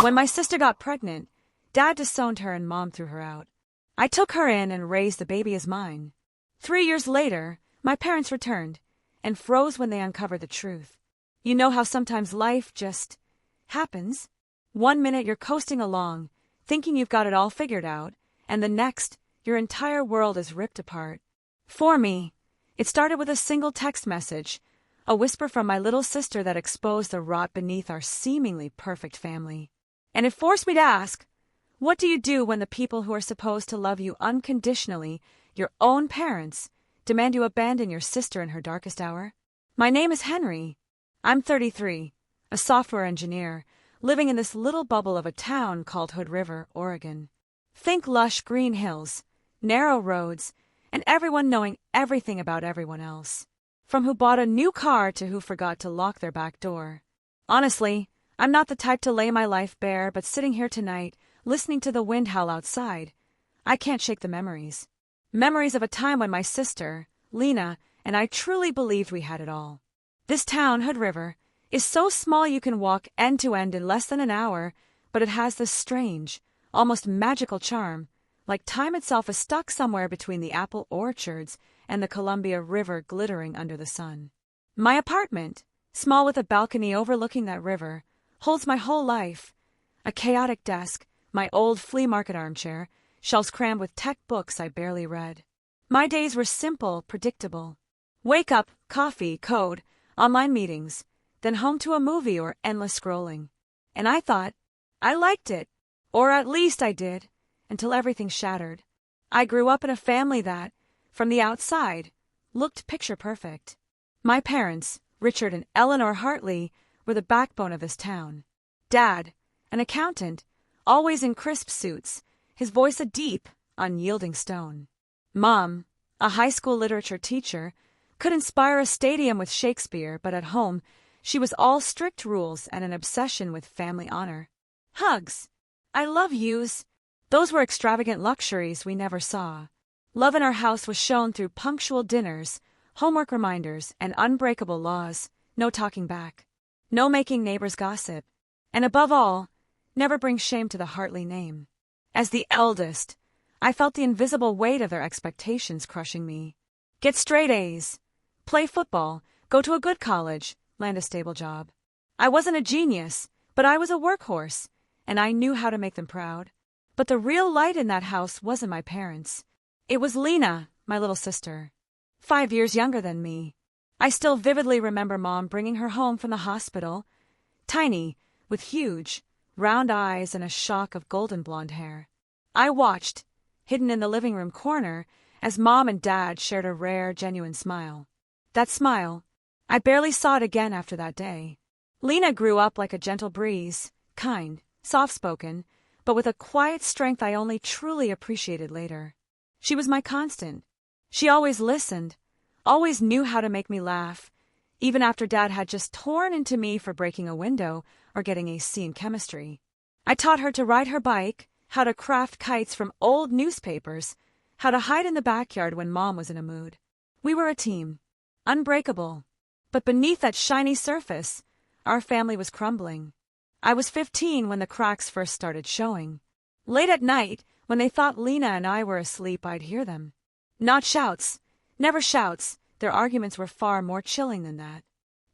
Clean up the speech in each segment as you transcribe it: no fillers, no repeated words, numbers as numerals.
When my sister got pregnant, Dad disowned her and Mom threw her out. I took her in and raised the baby as mine. 3 years later, my parents returned and froze when they uncovered the truth. You know how sometimes life just happens? One minute you're coasting along, thinking you've got it all figured out, and the next, your entire world is ripped apart. For me, it started with a single text message, a whisper from my little sister that exposed the rot beneath our seemingly perfect family. And it forced me to ask, what do you do when the people who are supposed to love you unconditionally, your own parents, demand you abandon your sister in her darkest hour? My name is Henry. I'm 33, a software engineer, living in this little bubble of a town called Hood River, Oregon. Think lush green hills, narrow roads, and everyone knowing everything about everyone else. From who bought a new car to who forgot to lock their back door. Honestly, I'm not the type to lay my life bare, but sitting here tonight, listening to the wind howl outside, I can't shake the memories. Memories of a time when my sister, Lena, and I truly believed we had it all. This town, Hood River, is so small you can walk end to end in less than an hour, but it has this strange, almost magical charm, like time itself is stuck somewhere between the apple orchards and the Columbia River glittering under the sun. My apartment, small with a balcony overlooking that river, holds my whole life. A chaotic desk, my old flea market armchair, shelves crammed with tech books I barely read. My days were simple, predictable. Wake up, coffee, code, online meetings, then home to a movie or endless scrolling. And I thought, I liked it, or at least I did, until everything shattered. I grew up in a family that, from the outside, looked picture perfect. My parents, Richard and Eleanor Hartley, were the backbone of this town. Dad, an accountant, always in crisp suits, his voice a deep, unyielding stone. Mom, a high school literature teacher, could inspire a stadium with Shakespeare, but at home, she was all strict rules and an obsession with family honor. Hugs. I love yous. Those were extravagant luxuries we never saw. Love in our house was shown through punctual dinners, homework reminders, and unbreakable laws. No talking back. No making neighbors gossip. And above all, never bring shame to the Hartley name. As the eldest, I felt the invisible weight of their expectations crushing me. Get straight A's. Play football. Go to a good college. Land a stable job. I wasn't a genius, but I was a workhorse, and I knew how to make them proud. But the real light in that house wasn't my parents. It was Lena, my little sister, 5 years younger than me. I still vividly remember Mom bringing her home from the hospital, tiny, with huge, round eyes and a shock of golden blonde hair. I watched, hidden in the living room corner, as Mom and Dad shared a rare, genuine smile. That smile, I barely saw it again after that day. Lena grew up like a gentle breeze, kind, soft-spoken, but with a quiet strength I only truly appreciated later. She was my constant. She always listened, always knew how to make me laugh, even after Dad had just torn into me for breaking a window or getting a C in chemistry. I taught her to ride her bike, how to craft kites from old newspapers, how to hide in the backyard when Mom was in a mood. We were a team, unbreakable. But beneath that shiny surface, our family was crumbling. I was 15 when the cracks first started showing. Late at night, when they thought Lena and I were asleep, I'd hear them. Not shouts, never shouts. Their arguments were far more chilling than that.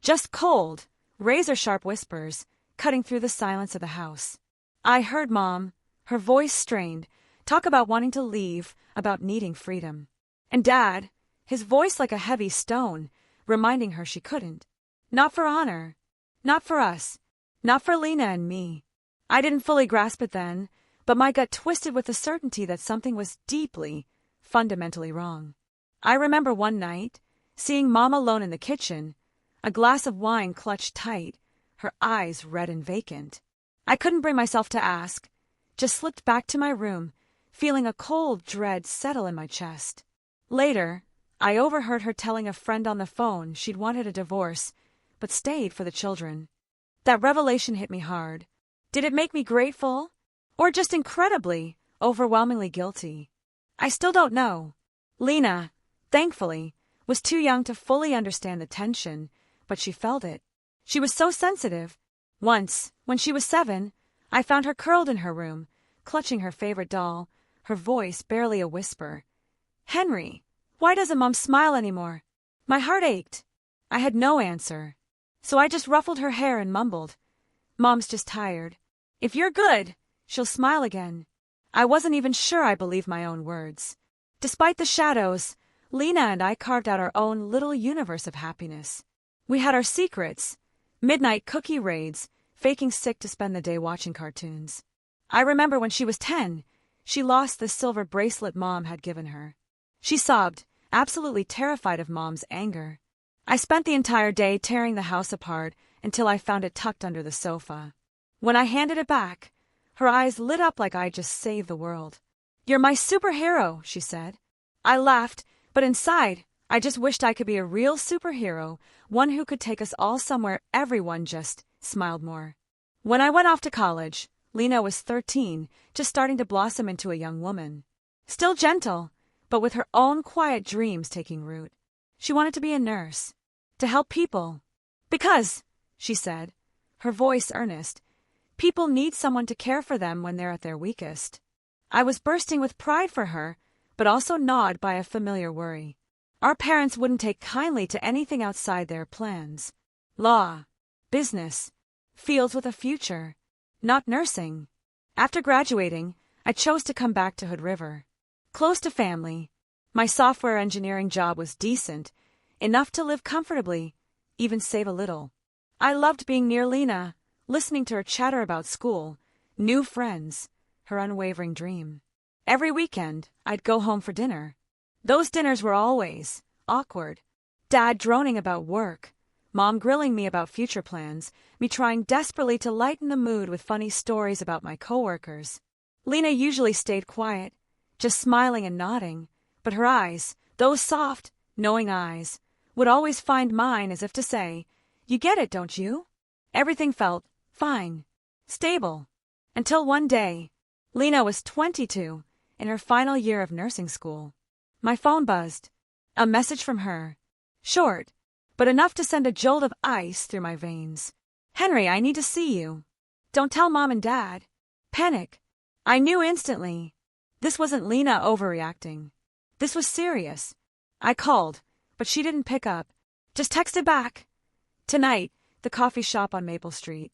Just cold, razor-sharp whispers, cutting through the silence of the house. I heard Mom, her voice strained, talk about wanting to leave, about needing freedom. And Dad, his voice like a heavy stone, reminding her she couldn't. Not for honor. Not for us. Not for Lena and me. I didn't fully grasp it then, but my gut twisted with the certainty that something was deeply, fundamentally wrong. I remember one night, seeing Mom alone in the kitchen, a glass of wine clutched tight, her eyes red and vacant. I couldn't bring myself to ask, just slipped back to my room, feeling a cold dread settle in my chest. Later, I overheard her telling a friend on the phone she'd wanted a divorce, but stayed for the children. That revelation hit me hard. Did it make me grateful? Or just incredibly, overwhelmingly guilty? I still don't know. Lena, thankfully, was too young to fully understand the tension, but she felt it. She was so sensitive. Once, when she was 7, I found her curled in her room, clutching her favorite doll, her voice barely a whisper. "Henry, why doesn't Mom smile anymore?" My heart ached. I had no answer. So I just ruffled her hair and mumbled, "Mom's just tired. If you're good, she'll smile again." I wasn't even sure I believed my own words. Despite the shadows, Lena and I carved out our own little universe of happiness. We had our secrets, midnight cookie raids, faking sick to spend the day watching cartoons. I remember when she was 10, she lost the silver bracelet Mom had given her. She sobbed, absolutely terrified of Mom's anger. I spent the entire day tearing the house apart until I found it tucked under the sofa. When I handed it back, her eyes lit up like I just saved the world. "You're my superhero," she said. I laughed, but inside, I just wished I could be a real superhero, one who could take us all somewhere everyone just smiled more. When I went off to college, Lena was 13, just starting to blossom into a young woman. Still gentle, but with her own quiet dreams taking root. She wanted to be a nurse, to help people. "Because," she said, her voice earnest, "people need someone to care for them when they're at their weakest." I was bursting with pride for her, but also gnawed by a familiar worry. Our parents wouldn't take kindly to anything outside their plans. Law, business, fields with a future, not nursing. After graduating, I chose to come back to Hood River. Close to family, my software engineering job was decent, enough to live comfortably, even save a little. I loved being near Lena, listening to her chatter about school, new friends, her unwavering dream. Every weekend, I'd go home for dinner. Those dinners were always awkward. Dad droning about work, Mom grilling me about future plans, me trying desperately to lighten the mood with funny stories about my coworkers. Lena usually stayed quiet, just smiling and nodding, but her eyes, those soft, knowing eyes, would always find mine as if to say, "You get it, don't you?" Everything felt fine, stable, until one day, Lena was 22, in her final year of nursing school. My phone buzzed. A message from her. Short, but enough to send a jolt of ice through my veins. "Henry, I need to see you. Don't tell Mom and Dad." Panic. I knew instantly. This wasn't Lena overreacting. This was serious. I called, but she didn't pick up. Just texted back. "Tonight, the coffee shop on Maple Street."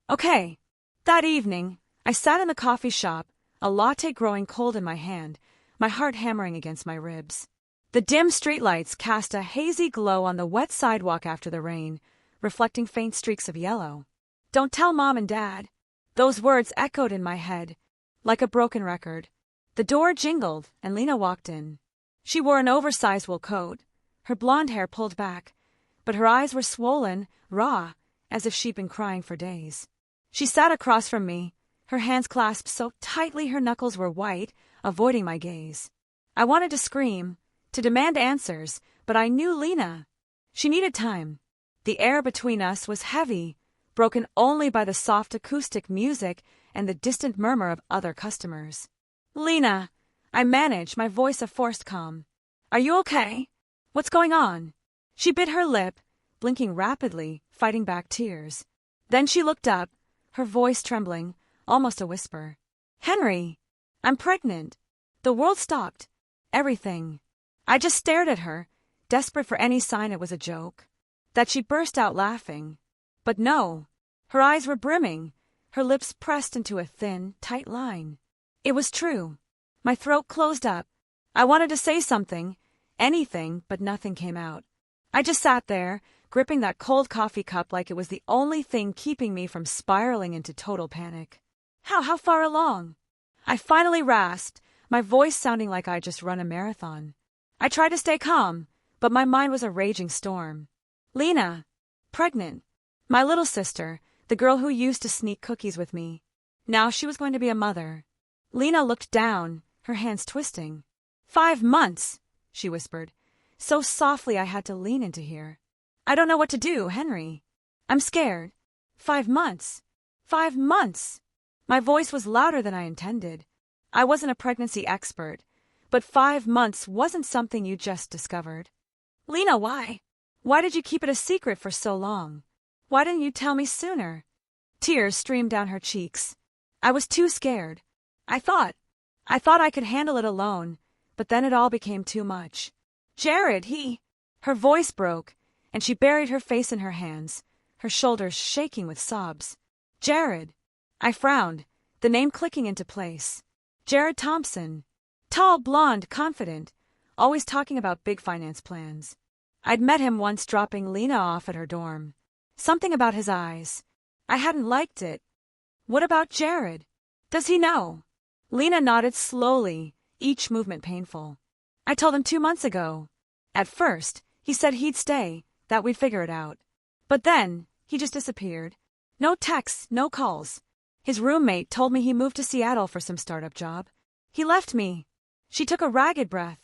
Okay. That evening, I sat in the coffee shop, a latte growing cold in my hand, my heart hammering against my ribs. The dim streetlights cast a hazy glow on the wet sidewalk after the rain, reflecting faint streaks of yellow. "Don't tell Mom and Dad." Those words echoed in my head, like a broken record. The door jingled, and Lena walked in. She wore an oversized wool coat, her blonde hair pulled back, but her eyes were swollen, raw, as if she'd been crying for days. She sat across from me, her hands clasped so tightly her knuckles were white, avoiding my gaze. I wanted to scream, to demand answers, but I knew Lena. She needed time. The air between us was heavy, broken only by the soft acoustic music and the distant murmur of other customers. "Lena," I managed, my voice a forced calm. "Are you okay? What's going on?" She bit her lip, blinking rapidly, fighting back tears. Then she looked up, her voice trembling, almost a whisper. "Henry, I'm pregnant." The world stopped. Everything. I just stared at her, desperate for any sign it was a joke, that she'd burst out laughing. But no. Her eyes were brimming, her lips pressed into a thin, tight line. It was true. My throat closed up. I wanted to say something, anything, but nothing came out. I just sat there, gripping that cold coffee cup like it was the only thing keeping me from spiraling into total panic. How far along?" I finally rasped, my voice sounding like I'd just run a marathon. I tried to stay calm, but my mind was a raging storm. "Lena, pregnant. My little sister, the girl who used to sneak cookies with me. Now she was going to be a mother." Lena looked down, her hands twisting. 5 months, she whispered, so softly I had to lean in to hear. "I don't know what to do, Henry. I'm scared. 5 months. 5 months." My voice was louder than I intended. I wasn't a pregnancy expert, but 5 months wasn't something you just discovered. "Lena, why? Why did you keep it a secret for so long? Why didn't you tell me sooner?" Tears streamed down her cheeks. I was too scared. I thought I could handle it alone, but then it all became too much. Jared, Her voice broke, and she buried her face in her hands, her shoulders shaking with sobs. Jared. I frowned, the name clicking into place. Jared Thompson. Tall, blonde, confident, always talking about big finance plans. I'd met him once dropping Lena off at her dorm. Something about his eyes. I hadn't liked it. What about Jared? Does he know? Lena nodded slowly, each movement painful. I told him 2 months ago. At first, he said he'd stay, that we'd figure it out. But then, he just disappeared. No texts, no calls. His roommate told me he moved to Seattle for some startup job. He left me. She took a ragged breath.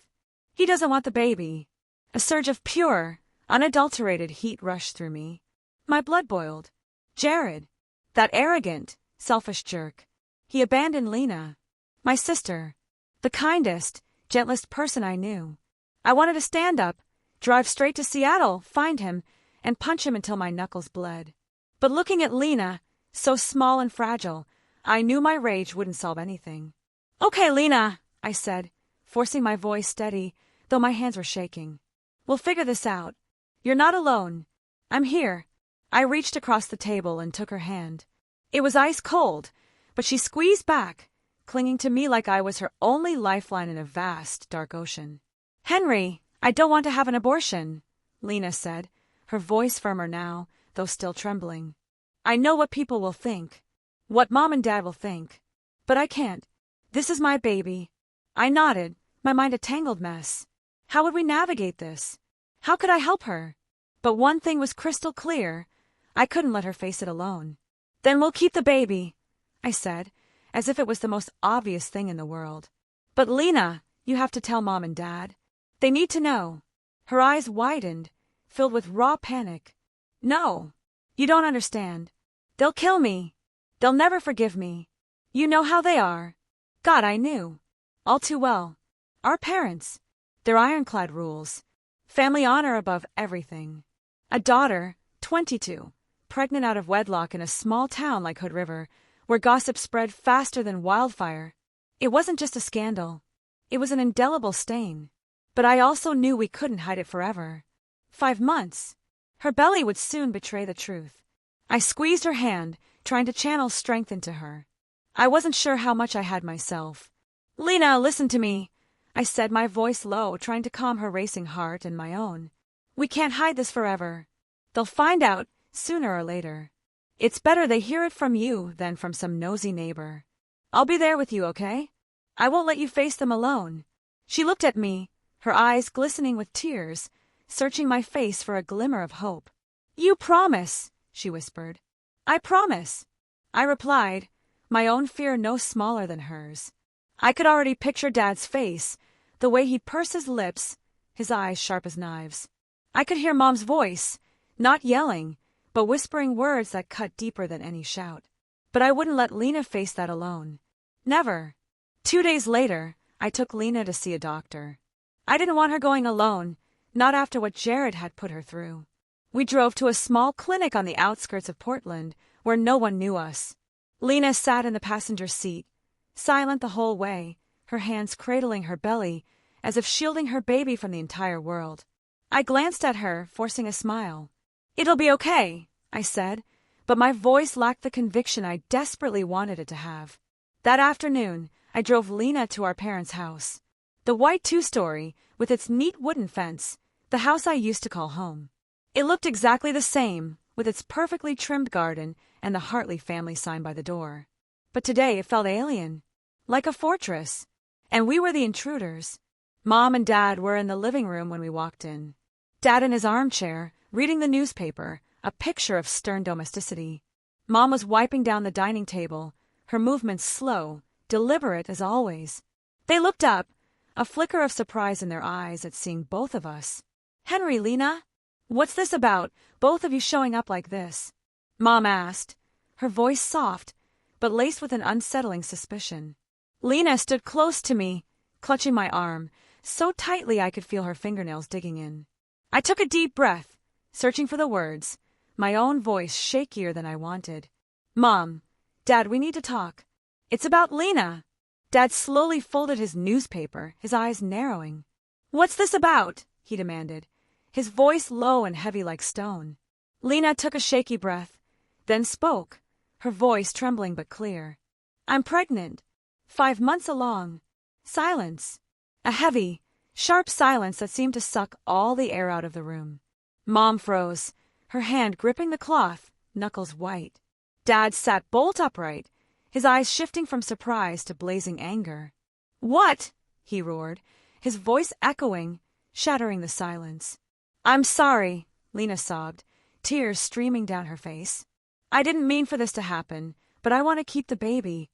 He doesn't want the baby. A surge of pure, unadulterated heat rushed through me. My blood boiled. Jared. That arrogant, selfish jerk. He abandoned Lena. My sister. The kindest, gentlest person I knew. I wanted to stand up, drive straight to Seattle, find him, and punch him until my knuckles bled. But looking at Lena, so small and fragile, I knew my rage wouldn't solve anything. Okay, Lena, I said, forcing my voice steady, though my hands were shaking. We'll figure this out. You're not alone. I'm here. I reached across the table and took her hand. It was ice cold, but she squeezed back, clinging to me like I was her only lifeline in a vast, dark ocean. Henry, I don't want to have an abortion, Lena said, her voice firmer now, though still trembling. I know what people will think, what Mom and Dad will think. But I can't. This is my baby. I nodded, my mind a tangled mess. How would we navigate this? How could I help her? But one thing was crystal clear. I couldn't let her face it alone. Then we'll keep the baby, I said, as if it was the most obvious thing in the world. But Lena, you have to tell Mom and Dad. They need to know. Her eyes widened, filled with raw panic. No, you don't understand. They'll kill me. They'll never forgive me. You know how they are. God, I knew. All too well. Our parents. Their ironclad rules. Family honor above everything. A daughter, 22, pregnant out of wedlock in a small town like Hood River, where gossip spread faster than wildfire. It wasn't just a scandal. It was an indelible stain. But I also knew we couldn't hide it forever. 5 months. Her belly would soon betray the truth. I squeezed her hand, trying to channel strength into her. I wasn't sure how much I had myself. Lena, listen to me, I said, my voice low, trying to calm her racing heart and my own. We can't hide this forever. They'll find out, sooner or later. It's better they hear it from you than from some nosy neighbor. I'll be there with you, okay? I won't let you face them alone. She looked at me, her eyes glistening with tears, searching my face for a glimmer of hope. You promise, she whispered. I promise, I replied, my own fear no smaller than hers. I could already picture Dad's face, the way he'd purse his lips, his eyes sharp as knives. I could hear Mom's voice, not yelling, but whispering words that cut deeper than any shout. But I wouldn't let Lena face that alone. Never. 2 days later, I took Lena to see a doctor. I didn't want her going alone, not after what Jared had put her through. We drove to a small clinic on the outskirts of Portland, where no one knew us. Lena sat in the passenger seat, silent the whole way, her hands cradling her belly, as if shielding her baby from the entire world. I glanced at her, forcing a smile. It'll be okay, I said, but my voice lacked the conviction I desperately wanted it to have. That afternoon, I drove Lena to our parents' house. The white 2-story, with its neat wooden fence, the house I used to call home. It looked exactly the same, with its perfectly trimmed garden and the Hartley family sign by the door. But today it felt alien, like a fortress, and we were the intruders. Mom and Dad were in the living room when we walked in. Dad in his armchair, reading the newspaper, a picture of stern domesticity. Mom was wiping down the dining table, her movements slow, deliberate as always. They looked up, a flicker of surprise in their eyes at seeing both of us. Henry, Lena, what's this about, both of you showing up like this? Mom asked, her voice soft, but laced with an unsettling suspicion. Lena stood close to me, clutching my arm, so tightly I could feel her fingernails digging in. I took a deep breath, searching for the words, my own voice shakier than I wanted. Mom, Dad, we need to talk. It's about Lena. Dad slowly folded his newspaper, his eyes narrowing. What's this about? He demanded, his voice low and heavy like stone. Lena took a shaky breath, then spoke, her voice trembling but clear. I'm pregnant. 5 months along. Silence. A heavy, sharp silence that seemed to suck all the air out of the room. Mom froze, her hand gripping the cloth, knuckles white. Dad sat bolt upright, his eyes shifting from surprise to blazing anger. What? He roared, his voice echoing, shattering the silence. I'm sorry, Lena sobbed, tears streaming down her face. I didn't mean for this to happen, but I want to keep the baby.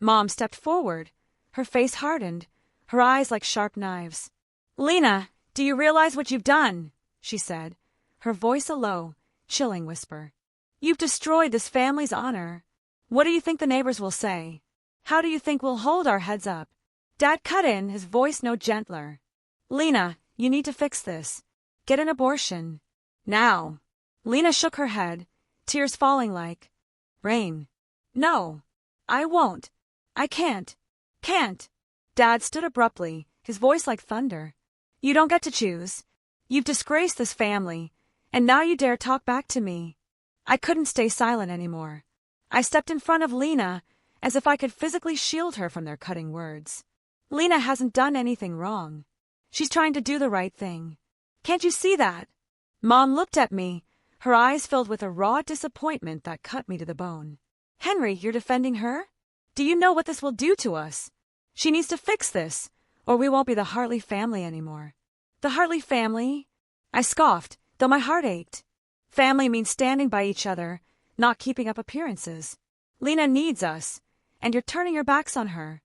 Mom stepped forward, her face hardened, her eyes like sharp knives. Lena, do you realize what you've done? She said, her voice a low, chilling whisper. You've destroyed this family's honor. What do you think the neighbors will say? How do you think we'll hold our heads up? Dad cut in, his voice no gentler. Lena, you need to fix this. Get an abortion. Now. Lena shook her head, tears falling like rain. No, I won't. I can't. Can't. Dad stood abruptly, his voice like thunder. You don't get to choose. You've disgraced this family, and now you dare talk back to me. I couldn't stay silent anymore. I stepped in front of Lena, as if I could physically shield her from their cutting words. Lena hasn't done anything wrong. She's trying to do the right thing. Can't you see that? Mom looked at me, her eyes filled with a raw disappointment that cut me to the bone. Henry, you're defending her? Do you know what this will do to us? She needs to fix this, or we won't be the Hartley family anymore. The Hartley family? I scoffed, though my heart ached. Family means standing by each other, not keeping up appearances. Lena needs us, and you're turning your backs on her.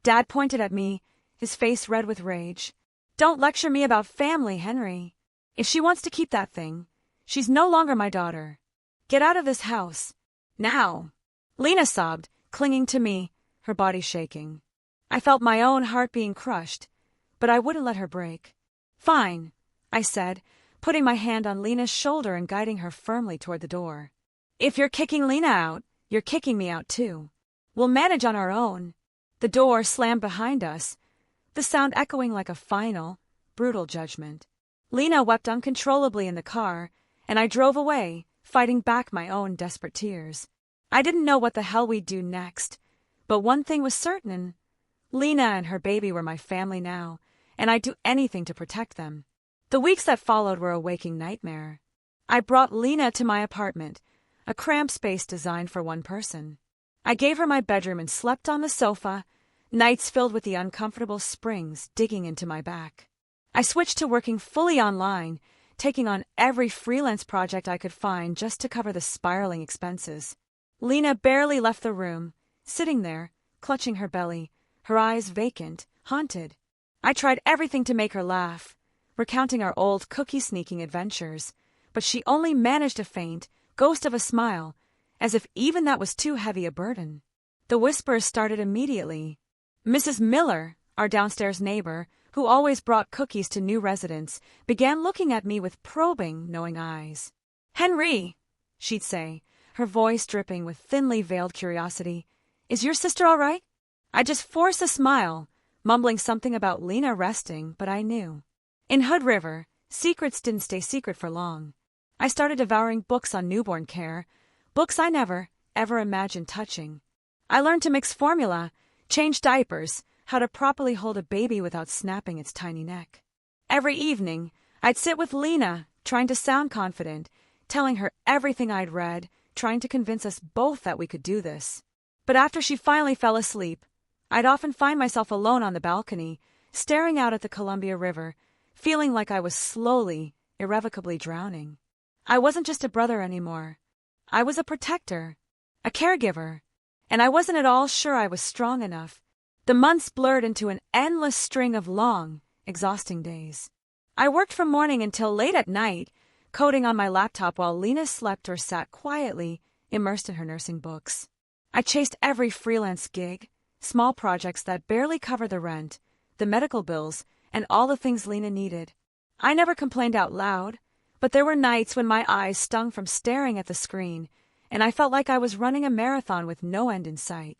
Dad pointed at me, his face red with rage. Don't lecture me about family, Henry. If she wants to keep that thing, she's no longer my daughter. Get out of this house. Now. Lena sobbed, clinging to me, her body shaking. I felt my own heart being crushed, but I wouldn't let her break. Fine, I said, putting my hand on Lena's shoulder and guiding her firmly toward the door. If you're kicking Lena out, you're kicking me out too. We'll manage on our own. The door slammed behind us, the sound echoing like a final, brutal judgment. Lena wept uncontrollably in the car, and I drove away, fighting back my own desperate tears. I didn't know what the hell we'd do next, but one thing was certain. Lena and her baby were my family now, and I'd do anything to protect them. The weeks that followed were a waking nightmare. I brought Lena to my apartment, a cramped space designed for one person. I gave her my bedroom and slept on the sofa, nights filled with the uncomfortable springs digging into my back. I switched to working fully online, taking on every freelance project I could find just to cover the spiraling expenses. Lena barely left the room, sitting there, clutching her belly, her eyes vacant, haunted. I tried everything to make her laugh, recounting our old cookie-sneaking adventures, but she only managed a faint, ghost of a smile, as if even that was too heavy a burden. The whispers started immediately. Mrs. Miller, our downstairs neighbor, who always brought cookies to new residents, began looking at me with probing, knowing eyes. Henry, she'd say, her voice dripping with thinly veiled curiosity, is your sister all right? I just forced a smile, mumbling something about Lena resting, but I knew. In Hood River, secrets didn't stay secret for long. I started devouring books on newborn care, books I never, ever imagined touching. I learned to mix formula, change diapers, how to properly hold a baby without snapping its tiny neck. Every evening, I'd sit with Lena, trying to sound confident, telling her everything I'd read, trying to convince us both that we could do this. But after she finally fell asleep, I'd often find myself alone on the balcony, staring out at the Columbia River, feeling like I was slowly, irrevocably drowning. I wasn't just a brother anymore. I was a protector, a caregiver, and I wasn't at all sure I was strong enough. The months blurred into an endless string of long, exhausting days. I worked from morning until late at night, coding on my laptop while Lena slept or sat quietly, immersed in her nursing books. I chased every freelance gig, small projects that barely covered the rent, the medical bills, and all the things Lena needed. I never complained out loud, but there were nights when my eyes stung from staring at the screen, and I felt like I was running a marathon with no end in sight.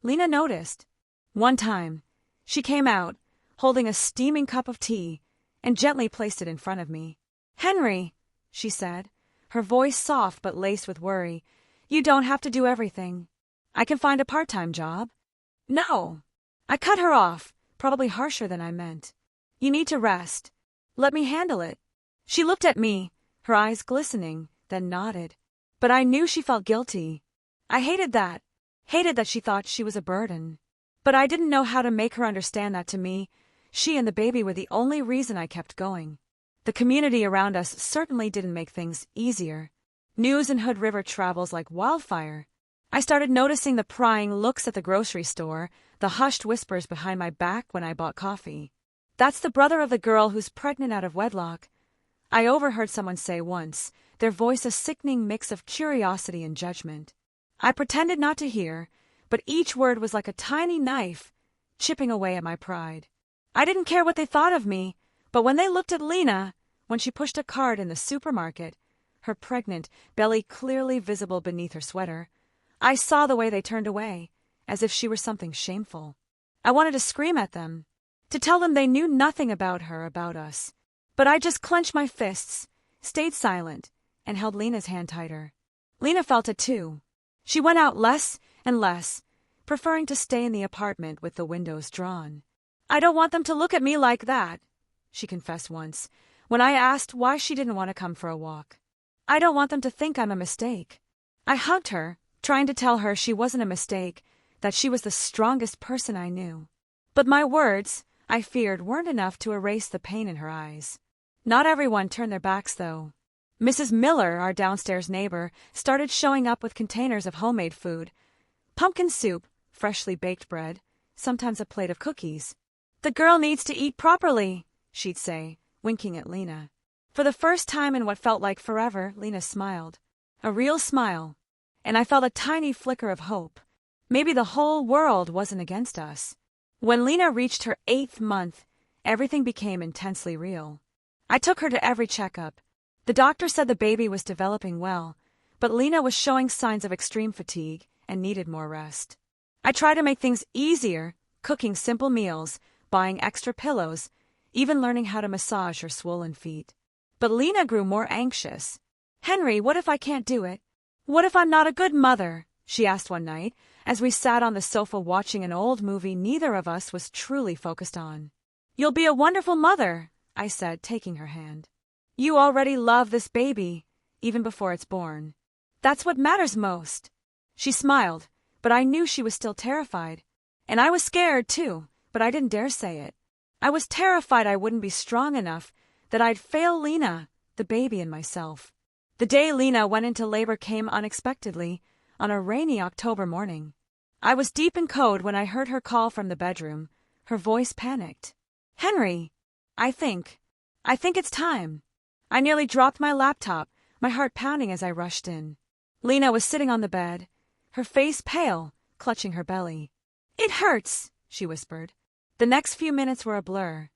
Lena noticed. One time, she came out, holding a steaming cup of tea, and gently placed it in front of me. "Henry," she said, her voice soft but laced with worry, "you don't have to do everything. I can find a part-time job." "No." I cut her off, probably harsher than I meant. "You need to rest. Let me handle it." She looked at me, her eyes glistening, then nodded. But I knew she felt guilty. I hated that she thought she was a burden. But I didn't know how to make her understand that to me, she and the baby were the only reason I kept going. The community around us certainly didn't make things easier. News in Hood River travels like wildfire. I started noticing the prying looks at the grocery store, the hushed whispers behind my back when I bought coffee. "That's the brother of the girl who's pregnant out of wedlock," I overheard someone say once, their voice a sickening mix of curiosity and judgment. I pretended not to hear, but each word was like a tiny knife, chipping away at my pride. I didn't care what they thought of me, but when they looked at Lena, when she pushed a cart in the supermarket, her pregnant belly clearly visible beneath her sweater, I saw the way they turned away, as if she were something shameful. I wanted to scream at them, to tell them they knew nothing about her, about us. But I just clenched my fists, stayed silent, and held Lena's hand tighter. Lena felt it too. She went out less and less, preferring to stay in the apartment with the windows drawn. "I don't want them to look at me like that," she confessed once, when I asked why she didn't want to come for a walk. "I don't want them to think I'm a mistake." I hugged her, trying to tell her she wasn't a mistake, that she was the strongest person I knew. But my words, I feared, weren't enough to erase the pain in her eyes. Not everyone turned their backs, though. Mrs. Miller, our downstairs neighbor, started showing up with containers of homemade food. Pumpkin soup, freshly baked bread, sometimes a plate of cookies. "The girl needs to eat properly," she'd say, winking at Lena. For the first time in what felt like forever, Lena smiled. A real smile. And I felt a tiny flicker of hope. Maybe the whole world wasn't against us. When Lena reached her 8th month, everything became intensely real. I took her to every checkup. The doctor said the baby was developing well, but Lena was showing signs of extreme fatigue and needed more rest. I tried to make things easier, cooking simple meals, buying extra pillows, even learning how to massage her swollen feet. But Lena grew more anxious. "Henry, what if I can't do it? What if I'm not a good mother?" she asked one night, as we sat on the sofa watching an old movie neither of us was truly focused on. "You'll be a wonderful mother," I said, taking her hand. "You already love this baby, even before it's born. That's what matters most." She smiled, but I knew she was still terrified. And I was scared, too, but I didn't dare say it. I was terrified I wouldn't be strong enough, that I'd fail Lena, the baby, and myself. The day Lena went into labor came unexpectedly, on a rainy October morning. I was deep in code when I heard her call from the bedroom, her voice panicked. "Henry, I think it's time." I nearly dropped my laptop, my heart pounding as I rushed in. Lena was sitting on the bed, her face pale, clutching her belly. "It hurts," she whispered. The next few minutes were a blur.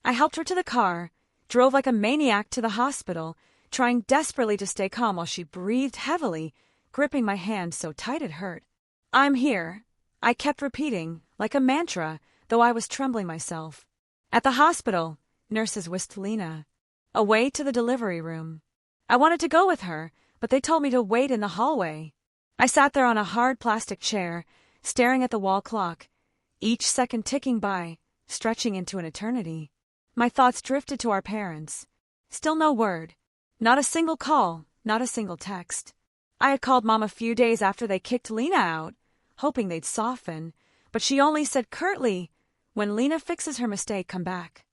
I helped her to the car, drove like a maniac to the hospital, trying desperately to stay calm while she breathed heavily, gripping my hand so tight it hurt. "I'm here," I kept repeating, like a mantra, though I was trembling myself. At the hospital, nurses whisked Lena away to the delivery room. I wanted to go with her, but they told me to wait in the hallway. I sat there on a hard plastic chair, staring at the wall clock, each second ticking by, stretching into an eternity. My thoughts drifted to our parents. Still no word. Not a single call, not a single text. I had called Mom a few days after they kicked Lena out, hoping they'd soften, but she only said curtly, "When Lena fixes her mistake, come back."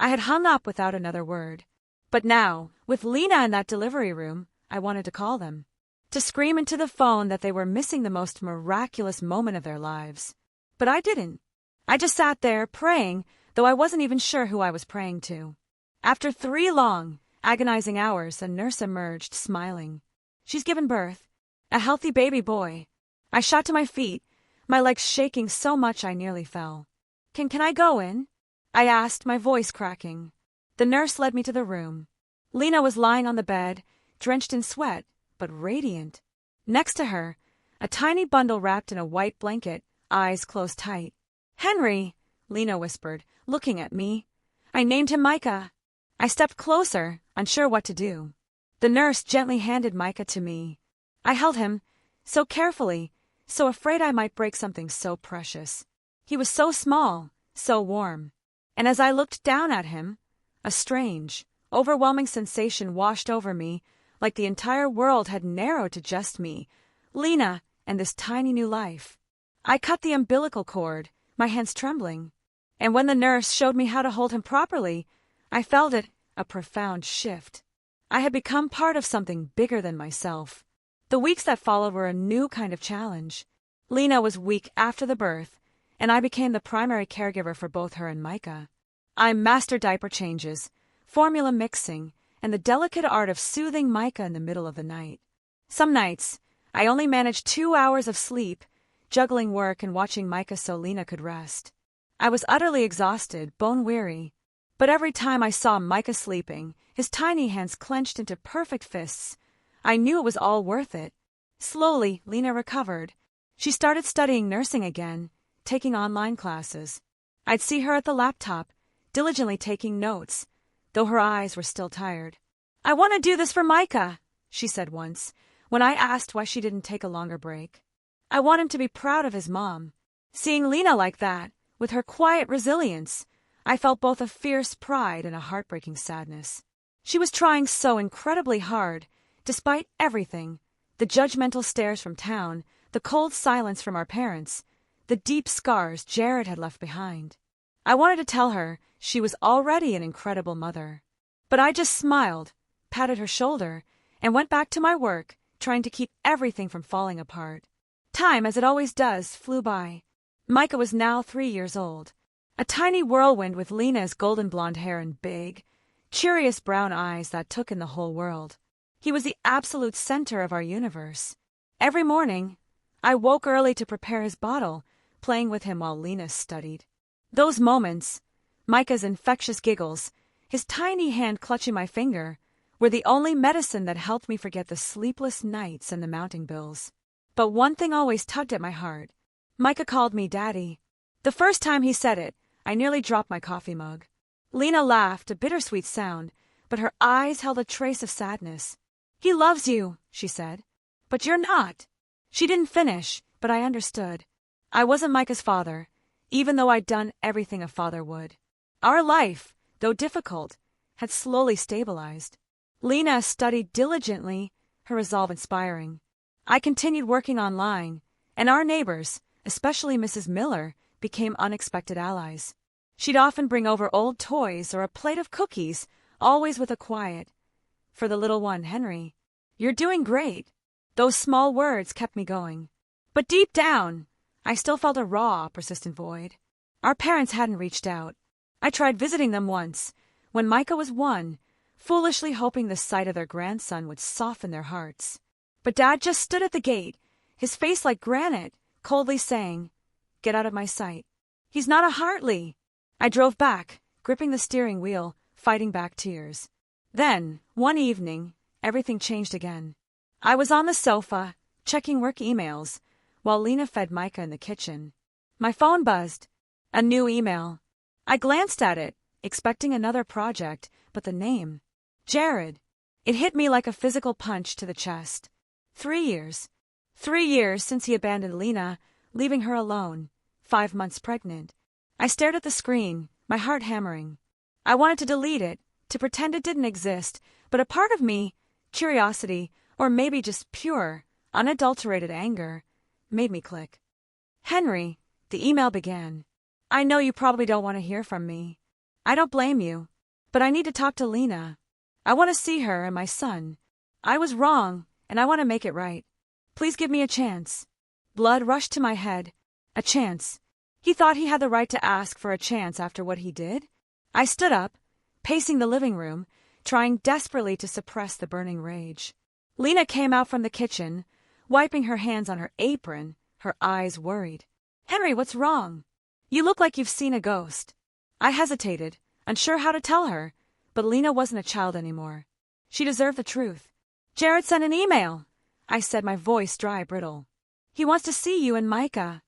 I had hung up without another word. But now, with Lena in that delivery room, I wanted to call them. To scream into the phone that they were missing the most miraculous moment of their lives. But I didn't. I just sat there, praying, though I wasn't even sure who I was praying to. After 3 long, agonizing hours, a nurse emerged, smiling. "She's given birth. A healthy baby boy." I shot to my feet, my legs shaking so much I nearly fell. Can I go in?" I asked, my voice cracking. The nurse led me to the room. Lena was lying on the bed, drenched in sweat, but radiant. Next to her, a tiny bundle wrapped in a white blanket, eyes closed tight. "Henry," Lena whispered, looking at me. "I named him Micah." I stepped closer, unsure what to do. The nurse gently handed Micah to me. I held him, so carefully, so afraid I might break something so precious. He was so small, so warm. And as I looked down at him, a strange, overwhelming sensation washed over me, like the entire world had narrowed to just me, Lena, and this tiny new life. I cut the umbilical cord, my hands trembling. And when the nurse showed me how to hold him properly, I felt it, a profound shift. I had become part of something bigger than myself. The weeks that followed were a new kind of challenge. Lena was weak after the birth, and I became the primary caregiver for both her and Micah. I mastered diaper changes, formula mixing, and the delicate art of soothing Micah in the middle of the night. Some nights, I only managed 2 hours of sleep, juggling work and watching Micah so Lena could rest. I was utterly exhausted, bone-weary. But every time I saw Micah sleeping, his tiny hands clenched into perfect fists, I knew it was all worth it. Slowly, Lena recovered. She started studying nursing again, taking online classes. I'd see her at the laptop, diligently taking notes, though her eyes were still tired. "I want to do this for Micah," she said once, when I asked why she didn't take a longer break. "I want him to be proud of his mom." Seeing Lena like that, with her quiet resilience, I felt both a fierce pride and a heartbreaking sadness. She was trying so incredibly hard, despite everything, the judgmental stares from town, the cold silence from our parents, the deep scars Jared had left behind. I wanted to tell her she was already an incredible mother. But I just smiled, patted her shoulder, and went back to my work, trying to keep everything from falling apart. Time, as it always does, flew by. Micah was now 3 years old. A tiny whirlwind with Lena's golden blonde hair and big, curious brown eyes that took in the whole world. He was the absolute center of our universe. Every morning, I woke early to prepare his bottle, playing with him while Lena studied. Those moments, Micah's infectious giggles, his tiny hand clutching my finger, were the only medicine that helped me forget the sleepless nights and the mounting bills. But one thing always tugged at my heart. Micah called me Daddy. The first time he said it, I nearly dropped my coffee mug. Lena laughed, a bittersweet sound, but her eyes held a trace of sadness. "He loves you," she said. "But you're not." She didn't finish, but I understood. I wasn't Micah's father, even though I'd done everything a father would. Our life, though difficult, had slowly stabilized. Lena studied diligently, her resolve inspiring. I continued working online, and our neighbors, especially Mrs. Miller, became unexpected allies. She'd often bring over old toys or a plate of cookies, always with a quiet, "For the little one, Henry, you're doing great." Those small words kept me going. But deep down, I still felt a raw, persistent void. Our parents hadn't reached out. I tried visiting them once, when Micah was 1, foolishly hoping the sight of their grandson would soften their hearts. But Dad just stood at the gate, his face like granite, coldly saying, "Get out of my sight. He's not a Hartley." I drove back, gripping the steering wheel, fighting back tears. Then, one evening, everything changed again. I was on the sofa, checking work emails, while Lena fed Micah in the kitchen. My phone buzzed. A new email. I glanced at it, expecting another project, but the name. Jared. It hit me like a physical punch to the chest. 3 years. 3 years since he abandoned Lena, leaving her alone, 5 months pregnant. I stared at the screen, my heart hammering. I wanted to delete it, to pretend it didn't exist, but a part of me, curiosity, or maybe just pure, unadulterated anger, made me click. "Henry," the email began. "I know you probably don't want to hear from me. I don't blame you, but I need to talk to Lena. I want to see her and my son. I was wrong, and I want to make it right. Please give me a chance." Blood rushed to my head. A chance. He thought he had the right to ask for a chance after what he did? I stood up, pacing the living room, trying desperately to suppress the burning rage. Lena came out from the kitchen, wiping her hands on her apron, her eyes worried. "Henry, what's wrong? You look like you've seen a ghost." I hesitated, unsure how to tell her, but Lena wasn't a child anymore. She deserved the truth. "Jared sent an email," I said, my voice dry, brittle. "He wants to see you and Micah."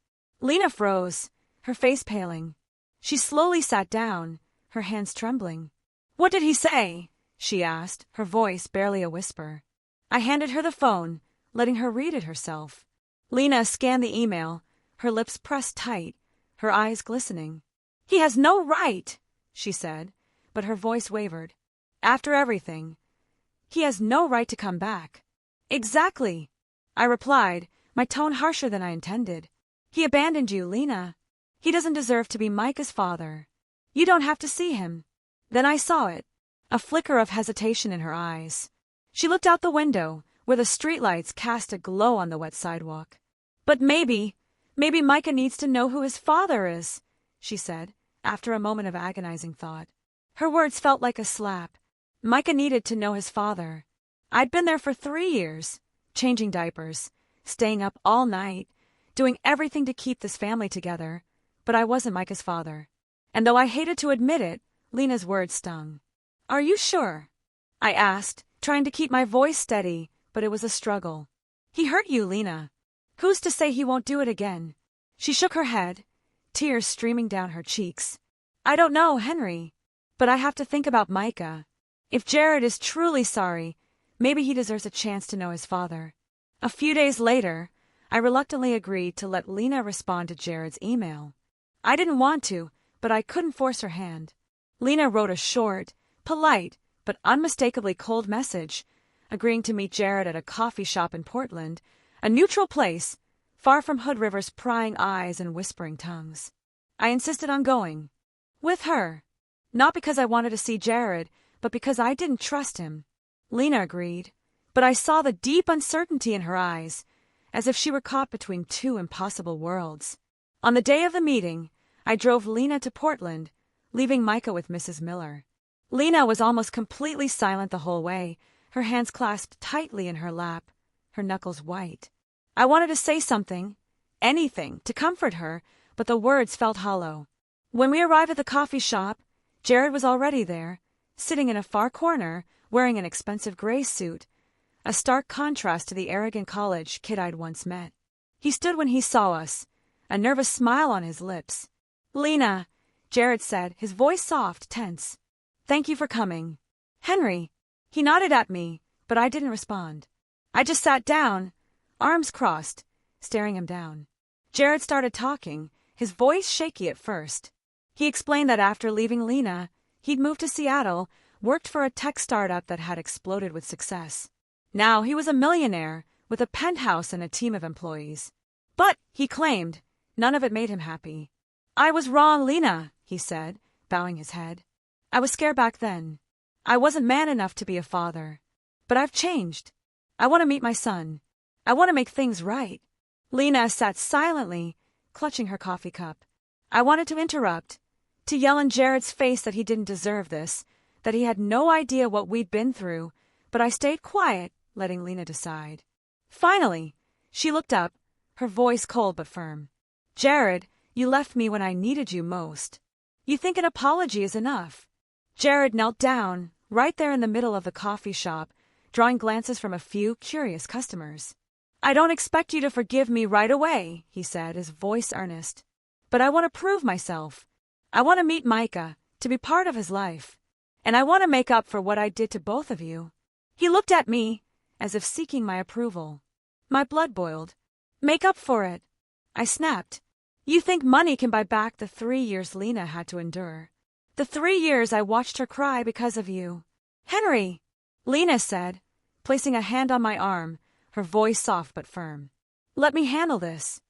Lena froze, her face paling. She slowly sat down, her hands trembling. "What did he say?" she asked, her voice barely a whisper. I handed her the phone, letting her read it herself. Lena scanned the email, her lips pressed tight, her eyes glistening. "He has no right," she said, but her voice wavered. "After everything, he has no right to come back." "Exactly," I replied, my tone harsher than I intended. "He abandoned you, Lena. He doesn't deserve to be Micah's father. You don't have to see him." Then I saw it, a flicker of hesitation in her eyes. She looked out the window, where the streetlights cast a glow on the wet sidewalk. "But maybe Micah needs to know who his father is," she said, after a moment of agonizing thought. Her words felt like a slap. Micah needed to know his father. I'd been there for 3 years, changing diapers, staying up all night, doing everything to keep this family together, but I wasn't Micah's father. And though I hated to admit it, Lena's words stung. "Are you sure?" I asked, trying to keep my voice steady, but it was a struggle. "He hurt you, Lena. Who's to say he won't do it again?" She shook her head, tears streaming down her cheeks. "I don't know, Henry, but I have to think about Micah. If Jared is truly sorry, maybe he deserves a chance to know his father." A few days later, I reluctantly agreed to let Lena respond to Jared's email. I didn't want to, but I couldn't force her hand. Lena wrote a short, polite, but unmistakably cold message, agreeing to meet Jared at a coffee shop in Portland, a neutral place, far from Hood River's prying eyes and whispering tongues. I insisted on going. With her. Not because I wanted to see Jared, but because I didn't trust him. Lena agreed, but I saw the deep uncertainty in her eyes, as if she were caught between two impossible worlds. On the day of the meeting, I drove Lena to Portland, leaving Micah with Mrs. Miller. Lena was almost completely silent the whole way, her hands clasped tightly in her lap, her knuckles white. I wanted to say something, anything, to comfort her, but the words felt hollow. When we arrived at the coffee shop, Jared was already there, sitting in a far corner, wearing an expensive gray suit, a stark contrast to the arrogant college kid I'd once met. He stood when he saw us, a nervous smile on his lips. "Lena," Jared said, his voice soft, tense. "Thank you for coming." "Henry." He nodded at me, but I didn't respond. I just sat down, arms crossed, staring him down. Jared started talking, his voice shaky at first. He explained that after leaving Lena, he'd moved to Seattle, worked for a tech startup that had exploded with success. Now he was a millionaire, with a penthouse and a team of employees. But, he claimed, none of it made him happy. "I was wrong, Lena," he said, bowing his head. "I was scared back then. I wasn't man enough to be a father. But I've changed. I want to meet my son. I want to make things right." Lena sat silently, clutching her coffee cup. I wanted to interrupt, to yell in Jared's face that he didn't deserve this, that he had no idea what we'd been through, but I stayed quiet, letting Lena decide. Finally, she looked up, her voice cold but firm. "Jared, you left me when I needed you most. You think an apology is enough." Jared knelt down, right there in the middle of the coffee shop, drawing glances from a few curious customers. "I don't expect you to forgive me right away," he said, his voice earnest. "But I want to prove myself. I want to meet Micah, to be part of his life. And I want to make up for what I did to both of you." He looked at me, as if seeking my approval. My blood boiled. "Make up for it," I snapped. "You think money can buy back the 3 years Lena had to endure? The 3 years I watched her cry because of you." "Henry," Lena said, placing a hand on my arm, her voice soft but firm. "Let me handle this."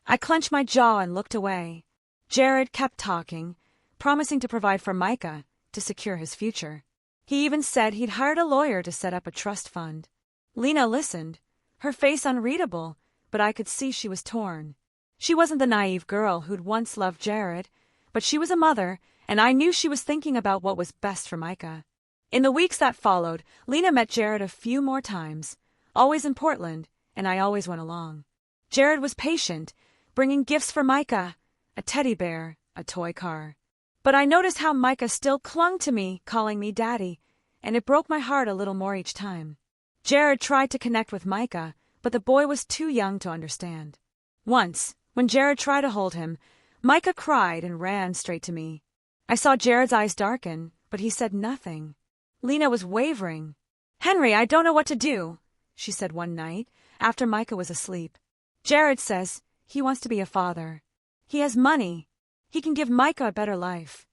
I clenched my jaw and looked away. Jared kept talking, promising to provide for Micah, to secure his future. He even said he'd hired a lawyer to set up a trust fund. Lena listened, her face unreadable, but I could see she was torn. She wasn't the naive girl who'd once loved Jared, but she was a mother, and I knew she was thinking about what was best for Micah. In the weeks that followed, Lena met Jared a few more times, always in Portland, and I always went along. Jared was patient, bringing gifts for Micah, a teddy bear, a toy car. But I noticed how Micah still clung to me, calling me Daddy, and it broke my heart a little more each time. Jared tried to connect with Micah, but the boy was too young to understand. Once, When Jared tried to hold him, Micah cried and ran straight to me. I saw Jared's eyes darken, but he said nothing. Lena was wavering. "Henry, I don't know what to do," she said one night, after Micah was asleep. "Jared says he wants to be a father. He has money. He can give Micah a better life."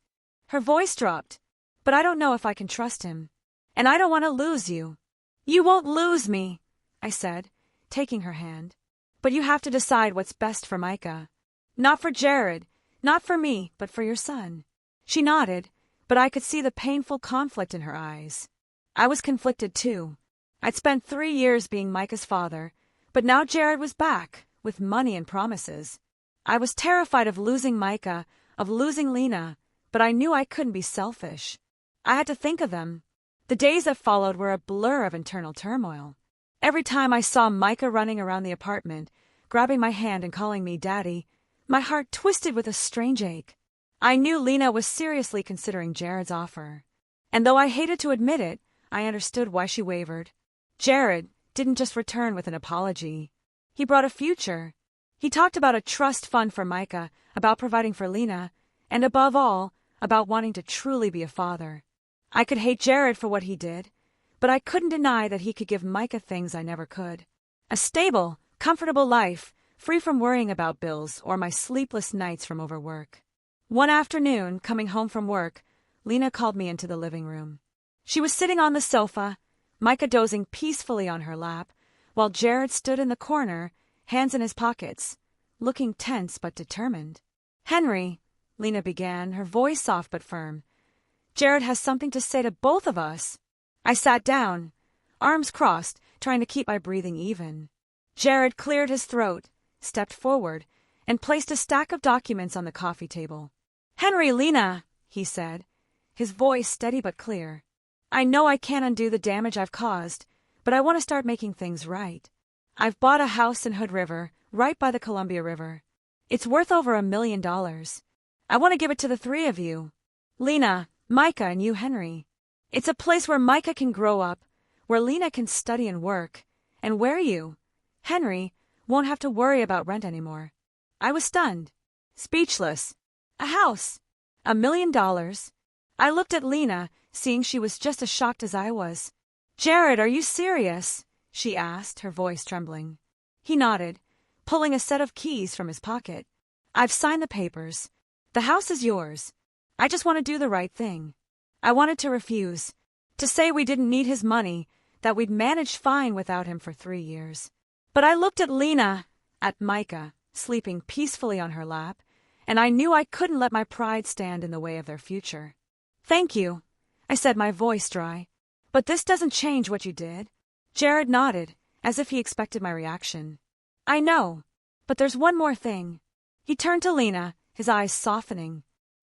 Her voice dropped. "But I don't know if I can trust him. And I don't want to lose you." "You won't lose me," I said, taking her hand. "But you have to decide what's best for Micah. Not for Jared, not for me, but for your son." She nodded, but I could see the painful conflict in her eyes. I was conflicted too. I'd spent 3 years being Micah's father, but now Jared was back, with money and promises. I was terrified of losing Micah, of losing Lena, but I knew I couldn't be selfish. I had to think of them. The days that followed were a blur of internal turmoil. Every time I saw Micah running around the apartment, grabbing my hand and calling me Daddy, my heart twisted with a strange ache. I knew Lena was seriously considering Jared's offer. And though I hated to admit it, I understood why she wavered. Jared didn't just return with an apology. He brought a future. He talked about a trust fund for Micah, about providing for Lena, and above all, about wanting to truly be a father. I could hate Jared for what he did, but I couldn't deny that he could give Micah things I never could. A stable, comfortable life, free from worrying about bills or my sleepless nights from overwork. One afternoon, coming home from work, Lena called me into the living room. She was sitting on the sofa, Micah dozing peacefully on her lap, while Jared stood in the corner, hands in his pockets, looking tense but determined. "Henry," Lena began, her voice soft but firm, "Jared has something to say to both of us." I sat down, arms crossed, trying to keep my breathing even. Jared cleared his throat, stepped forward, and placed a stack of documents on the coffee table. "Henry, Lena," he said, his voice steady but clear. "I know I can't undo the damage I've caused, but I want to start making things right. I've bought a house in Hood River, right by the Columbia River. It's worth over $1 million. I want to give it to the 3 of you. Lena, Micah, and you, Henry. It's a place where Micah can grow up, where Lena can study and work, and where you, Henry, won't have to worry about rent anymore." I was stunned, speechless. A house, $1 million. I looked at Lena, seeing she was just as shocked as I was. "Jared, are you serious?" she asked, her voice trembling. He nodded, pulling a set of keys from his pocket. "I've signed the papers. The house is yours. I just want to do the right thing." I wanted to refuse, to say we didn't need his money, that we'd managed fine without him for 3 years. But I looked at Lena, at Micah, sleeping peacefully on her lap, and I knew I couldn't let my pride stand in the way of their future. "Thank you," I said, my voice dry. "But this doesn't change what you did." Jared nodded, as if he expected my reaction. "I know, but there's one more thing." He turned to Lena, his eyes softening.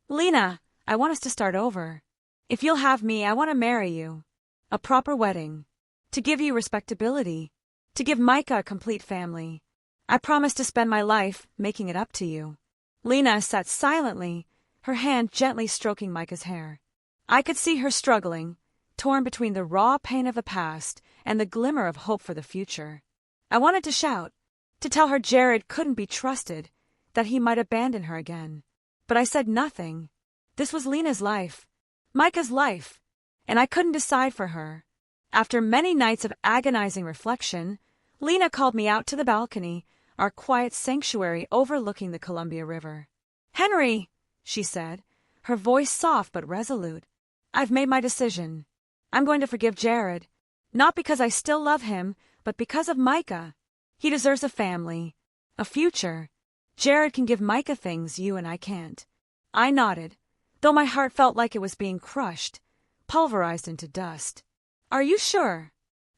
"Lena, I want us to start over. If you'll have me, I want to marry you. A proper wedding. To give you respectability. To give Micah a complete family. I promise to spend my life making it up to you." Lena sat silently, her hand gently stroking Micah's hair. I could see her struggling, torn between the raw pain of the past and the glimmer of hope for the future. I wanted to shout, to tell her Jared couldn't be trusted, that he might abandon her again. But I said nothing. This was Lena's life, Micah's life, and I couldn't decide for her. After many nights of agonizing reflection, Lena called me out to the balcony, our quiet sanctuary overlooking the Columbia River. "Henry," she said, her voice soft but resolute, "I've made my decision. I'm going to forgive Jared, not because I still love him, but because of Micah. He deserves a family, a future. Jared can give Micah things you and I can't." I nodded, though my heart felt like it was being crushed, pulverized into dust. "Are you sure?"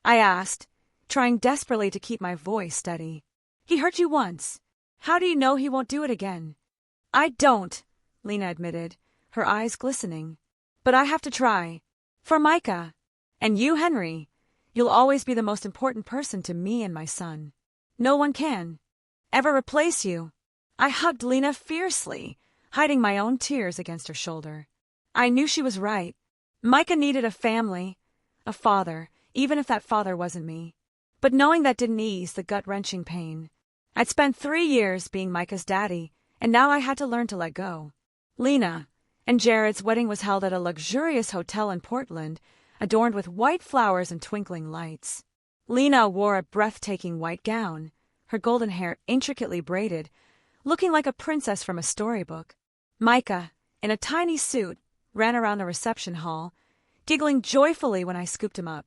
I asked, trying desperately to keep my voice steady. "He hurt you once. How do you know he won't do it again?" "I don't," Lena admitted, her eyes glistening. "But I have to try. For Micah. And you, Henry. You'll always be the most important person to me and my son. No one can ever replace you." I hugged Lena fiercely, hiding my own tears against her shoulder. I knew she was right. Micah needed a family, a father, even if that father wasn't me. But knowing that didn't ease the gut-wrenching pain. I'd spent 3 years being Micah's daddy, and now I had to learn to let go. Lena and Jared's wedding was held at a luxurious hotel in Portland, adorned with white flowers and twinkling lights. Lena wore a breathtaking white gown, her golden hair intricately braided, looking like a princess from a storybook. Micah, in a tiny suit, ran around the reception hall, giggling joyfully when I scooped him up.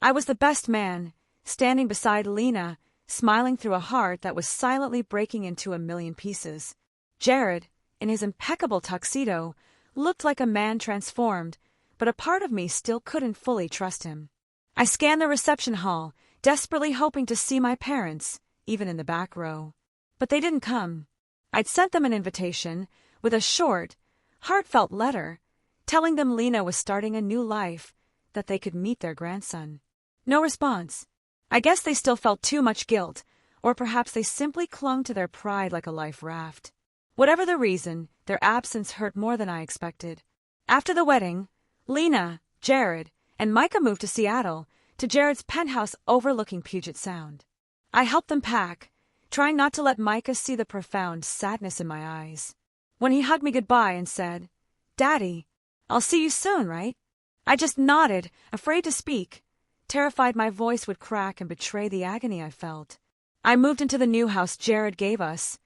I was the best man, standing beside Lena, smiling through a heart that was silently breaking into a million pieces. Jared, in his impeccable tuxedo, looked like a man transformed, but a part of me still couldn't fully trust him. I scanned the reception hall, desperately hoping to see my parents, even in the back row. But they didn't come. I'd sent them an invitation, with a short, heartfelt letter, telling them Lena was starting a new life, that they could meet their grandson. No response. I guess they still felt too much guilt, or perhaps they simply clung to their pride like a life raft. Whatever the reason, their absence hurt more than I expected. After the wedding, Lena, Jared, and Micah moved to Seattle, to Jared's penthouse overlooking Puget Sound. I helped them pack, trying not to let Micah see the profound sadness in my eyes. When he hugged me goodbye and said, "Daddy, I'll see you soon, right?" I just nodded, afraid to speak, terrified my voice would crack and betray the agony I felt. I moved into the new house Jared gave us,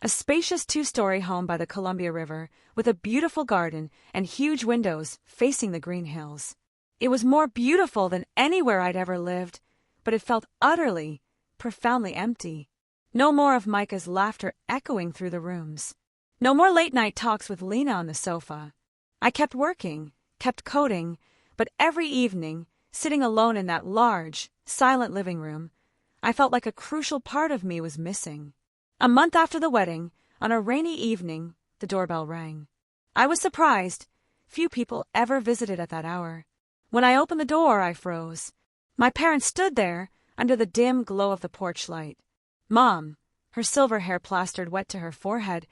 a spacious 2-story home by the Columbia River with a beautiful garden and huge windows facing the green hills. It was more beautiful than anywhere I'd ever lived, but it felt utterly, profoundly empty. No more of Micah's laughter echoing through the rooms. No more late-night talks with Lena on the sofa. I kept working, kept coding, but every evening, sitting alone in that large, silent living room, I felt like a crucial part of me was missing. A month after the wedding, on a rainy evening, the doorbell rang. I was surprised. Few people ever visited at that hour. When I opened the door, I froze. My parents stood there, under the dim glow of the porch light. Mom, her silver hair plastered wet to her forehead,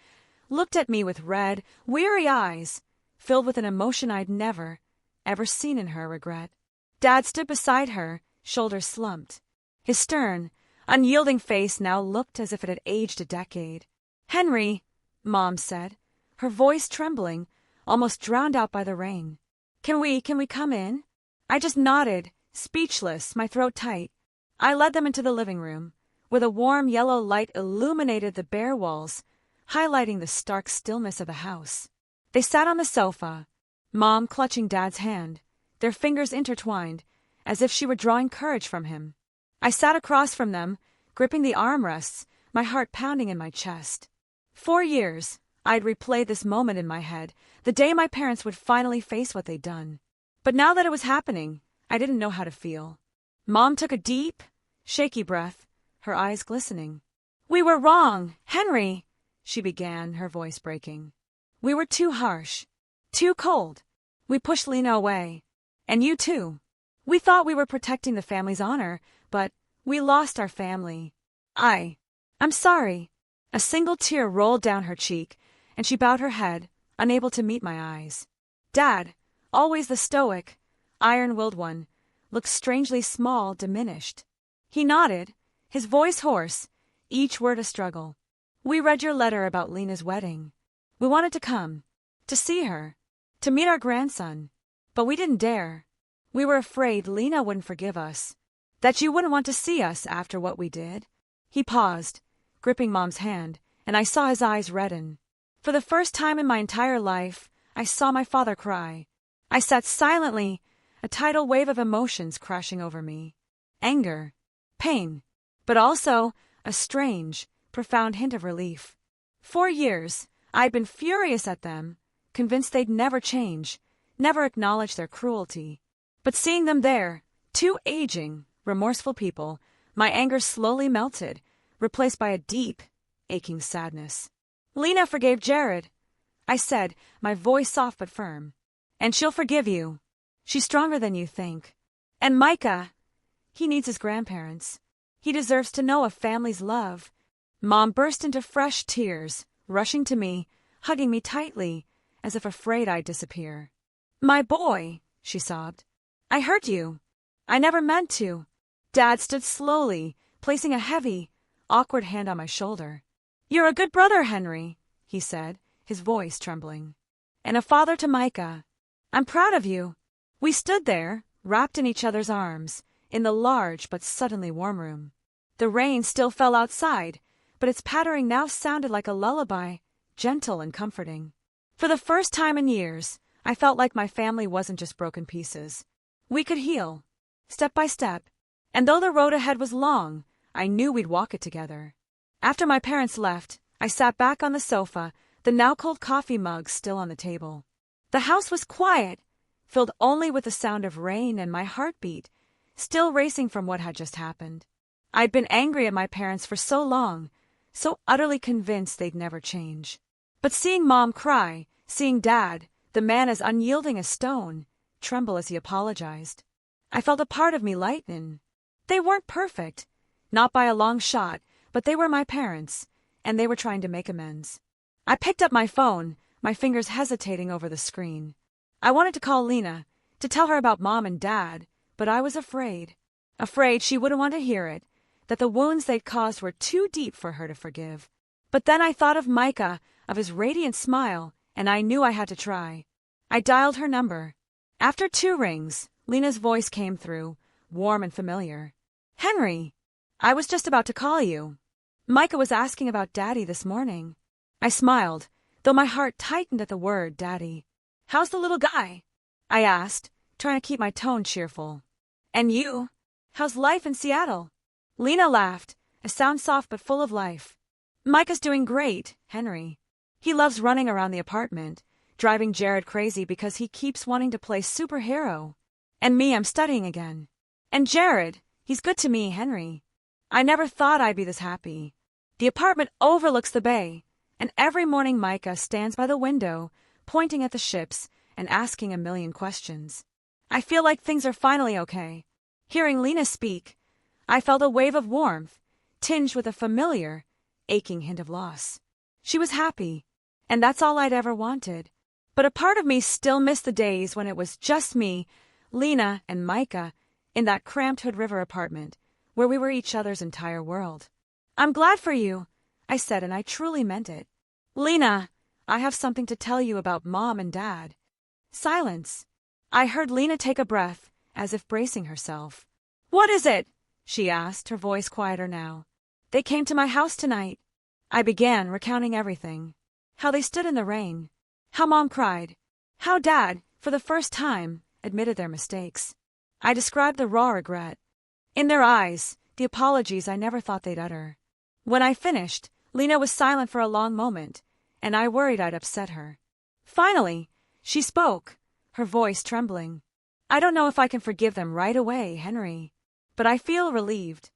looked at me with red, weary eyes, filled with an emotion I'd never, ever seen in her regret. Dad stood beside her, shoulders slumped. His stern, unyielding face now looked as if it had aged a decade. "Henry," Mom said, her voice trembling, almost drowned out by the rain. Can we come in?" I just nodded, speechless, my throat tight. I led them into the living room, where the warm yellow light illuminated the bare walls, highlighting the stark stillness of the house. They sat on the sofa, Mom clutching Dad's hand, their fingers intertwined, as if she were drawing courage from him. I sat across from them, gripping the armrests, my heart pounding in my chest. 4 years, I'd replayed this moment in my head, the day my parents would finally face what they'd done. But now that it was happening, I didn't know how to feel. Mom took a deep, shaky breath, her eyes glistening. "We were wrong, Henry," she began, her voice breaking. "We were too harsh, too cold. We pushed Lena away. And you too. We thought we were protecting the family's honor, but we lost our family. I'm sorry." A single tear rolled down her cheek, and she bowed her head, unable to meet my eyes. Dad, always the stoic, iron-willed one, looked strangely small, diminished. He nodded, his voice hoarse, each word a struggle. "We read your letter about Lena's wedding. We wanted to come, to see her, to meet our grandson, but we didn't dare. We were afraid Lena wouldn't forgive us, that you wouldn't want to see us after what we did." He paused, gripping Mom's hand, and I saw his eyes redden. For the first time in my entire life, I saw my father cry. I sat silently, a tidal wave of emotions crashing over me. Anger, pain, but also a strange, profound hint of relief. 4 years, I'd been furious at them, convinced they'd never change, never acknowledge their cruelty. But seeing them there, 2 aging, remorseful people, my anger slowly melted, replaced by a deep, aching sadness. "Lena forgave Jared," I said, my voice soft but firm. "And she'll forgive you. She's stronger than you think. And Micah, he needs his grandparents. He deserves to know a family's love." Mom burst into fresh tears, rushing to me, hugging me tightly, as if afraid I'd disappear. "My boy," she sobbed. "I hurt you. I never meant to." Dad stood slowly, placing a heavy, awkward hand on my shoulder. "You're a good brother, Henry," he said, his voice trembling. "And a father to Micah. I'm proud of you." We stood there, wrapped in each other's arms, in the large but suddenly warm room. The rain still fell outside, but its pattering now sounded like a lullaby, gentle and comforting. For the first time in years, I felt like my family wasn't just broken pieces. We could heal, step by step, and though the road ahead was long, I knew we'd walk it together. After my parents left, I sat back on the sofa, the now-cold coffee mug still on the table. The house was quiet, filled only with the sound of rain and my heartbeat, still racing from what had just happened. I'd been angry at my parents for so long, so utterly convinced they'd never change. But seeing Mom cry, seeing Dad, the man as unyielding as stone, tremble as he apologized, I felt a part of me lighten. They weren't perfect, not by a long shot, but they were my parents, and they were trying to make amends. I picked up my phone, my fingers hesitating over the screen. I wanted to call Lena, to tell her about Mom and Dad, but I was afraid. Afraid she wouldn't want to hear it, that the wounds they'd caused were too deep for her to forgive. But then I thought of Micah, of his radiant smile, and I knew I had to try. I dialed her number. After 2 rings, Lena's voice came through, warm and familiar. "Henry, I was just about to call you. Micah was asking about Daddy this morning." I smiled, though my heart tightened at the word Daddy. "How's the little guy?" I asked, trying to keep my tone cheerful. "And you? How's life in Seattle?" Lena laughed, a sound soft but full of life. "Micah's doing great, Henry. He loves running around the apartment, driving Jared crazy because he keeps wanting to play superhero. And me, I'm studying again. And Jared, he's good to me, Henry. I never thought I'd be this happy. The apartment overlooks the bay, and every morning Micah stands by the window, pointing at the ships and asking a million questions. I feel like things are finally okay." Hearing Lena speak, I felt a wave of warmth, tinged with a familiar, aching hint of loss. She was happy, and that's all I'd ever wanted. But a part of me still missed the days when it was just me, Lena, and Micah in that cramped Hood River apartment, where we were each other's entire world. "I'm glad for you," I said, and I truly meant it. "Lena, I have something to tell you about Mom and Dad." Silence. I heard Lena take a breath, as if bracing herself. "What is it?" she asked, her voice quieter now. "They came to my house tonight." I began recounting everything. How they stood in the rain. How Mom cried. How Dad, for the first time, admitted their mistakes. I described the raw regret. In their eyes, the apologies I never thought they'd utter. When I finished, Lena was silent for a long moment, and I worried I'd upset her. Finally, she spoke, her voice trembling. "I don't know if I can forgive them right away, Henry, but I feel relieved.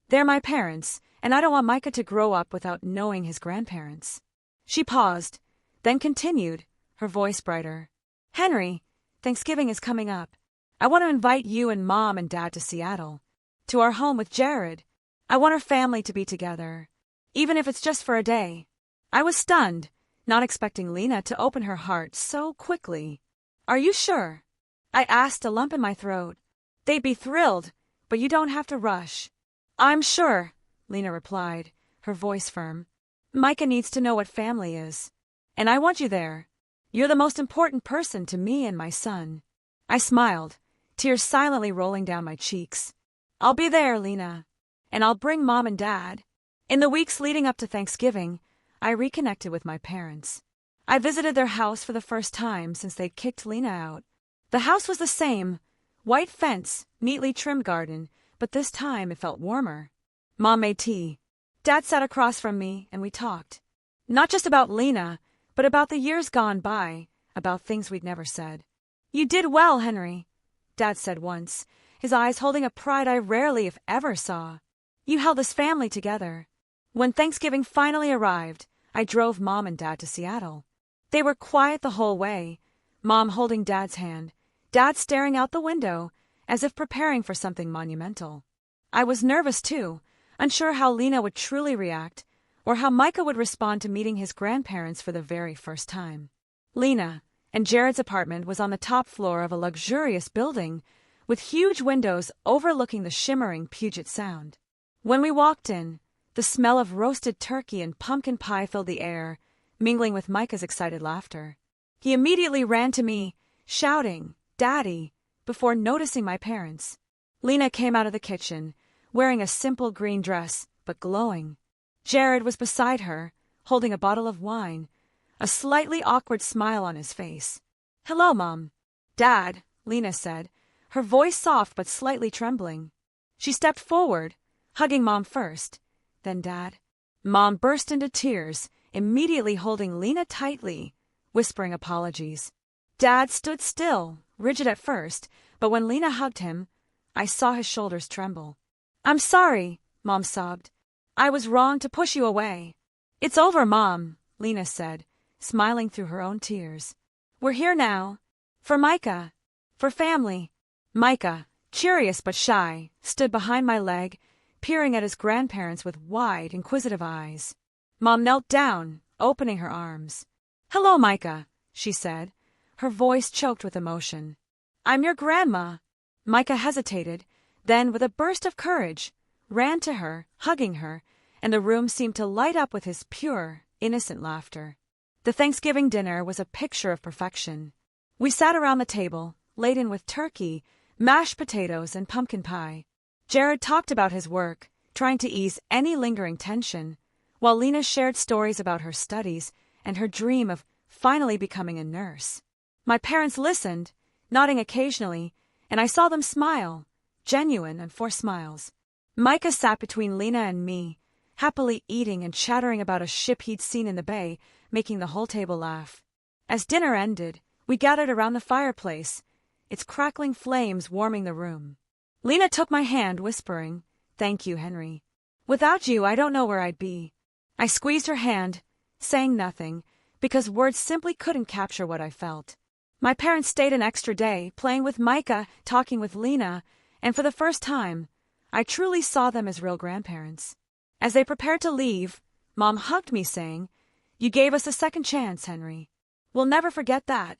They're my parents, and I don't want Micah to grow up without knowing his grandparents." She paused, then continued, her voice brighter. "Henry, Thanksgiving is coming up. I want to invite you and Mom and Dad to Seattle, to our home with Jared. I want our family to be together, even if it's just for a day." I was stunned, not expecting Lena to open her heart so quickly. "Are you sure?" I asked, a lump in my throat. "They'd be thrilled, but you don't have to rush." "I'm sure," Lena replied, her voice firm. "Micah needs to know what family is. And I want you there. You're the most important person to me and my son." I smiled, tears silently rolling down my cheeks. "I'll be there, Lena. And I'll bring Mom and Dad." In the weeks leading up to Thanksgiving, I reconnected with my parents. I visited their house for the first time since they'd kicked Lena out. The house was the same, white fence, neatly trimmed garden, but this time it felt warmer. Mom made tea. Dad sat across from me, and we talked. Not just about Lena, but about the years gone by, about things we'd never said. "You did well, Henry," Dad said once, his eyes holding a pride I rarely, if ever, saw. "You held this family together." When Thanksgiving finally arrived, I drove Mom and Dad to Seattle. They were quiet the whole way, Mom holding Dad's hand, Dad staring out the window, as if preparing for something monumental. I was nervous, too, unsure how Lena would truly react, or how Micah would respond to meeting his grandparents for the very first time. Lena and Jared's apartment was on the top floor of a luxurious building, with huge windows overlooking the shimmering Puget Sound. When we walked in, The smell of roasted turkey and pumpkin pie filled the air, mingling with Micah's excited laughter. He immediately ran to me, shouting, "Daddy," before noticing my parents. Lena came out of the kitchen, wearing a simple green dress, but glowing. Jared was beside her, holding a bottle of wine, a slightly awkward smile on his face. "Hello, Mom." "Dad," Lena said, her voice soft but slightly trembling. She stepped forward, hugging Mom first, then Dad. Mom burst into tears, immediately holding Lena tightly, whispering apologies. Dad stood still, rigid at first, but when Lena hugged him, I saw his shoulders tremble. "I'm sorry," Mom sobbed. "I was wrong to push you away." "It's over, Mom," Lena said, smiling through her own tears. "We're here now. For Micah. For family." Micah, curious but shy, stood behind my leg, peering at his grandparents with wide, inquisitive eyes. Mom knelt down, opening her arms. "Hello, Micah," she said, her voice choked with emotion. "I'm your grandma." Micah hesitated, then, with a burst of courage, ran to her, hugging her, and the room seemed to light up with his pure, innocent laughter. The Thanksgiving dinner was a picture of perfection. We sat around the table, laden with turkey, mashed potatoes, and pumpkin pie. Jared talked about his work, trying to ease any lingering tension, while Lena shared stories about her studies and her dream of finally becoming a nurse. My parents listened, nodding occasionally, and I saw them smile, genuine and forced smiles. Micah sat between Lena and me, happily eating and chattering about a ship he'd seen in the bay, making the whole table laugh. As dinner ended, we gathered around the fireplace, its crackling flames warming the room. Lena took my hand, whispering, "Thank you, Henry. Without you, I don't know where I'd be." I squeezed her hand, saying nothing, because words simply couldn't capture what I felt. My parents stayed an extra day, playing with Micah, talking with Lena, and for the first time, I truly saw them as real grandparents. As they prepared to leave, Mom hugged me, saying, "You gave us a second chance, Henry. We'll never forget that."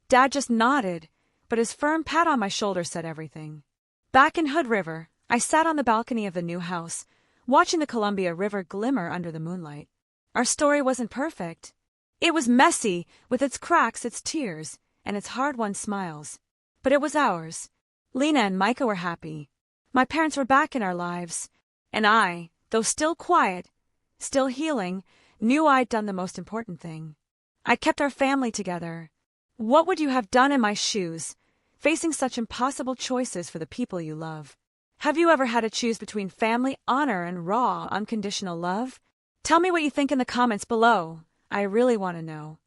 Dad just nodded, but his firm pat on my shoulder said everything. Back in Hood River, I sat on the balcony of the new house, watching the Columbia River glimmer under the moonlight. Our story wasn't perfect. It was messy, with its cracks, its tears, and its hard-won smiles. But it was ours. Lena and Micah were happy. My parents were back in our lives, and I, though still quiet, still healing, knew I'd done the most important thing. I kept our family together. What would you have done in my shoes, facing such impossible choices for the people you love? Have you ever had to choose between family honor and raw, unconditional love? Tell me what you think in the comments below. I really want to know.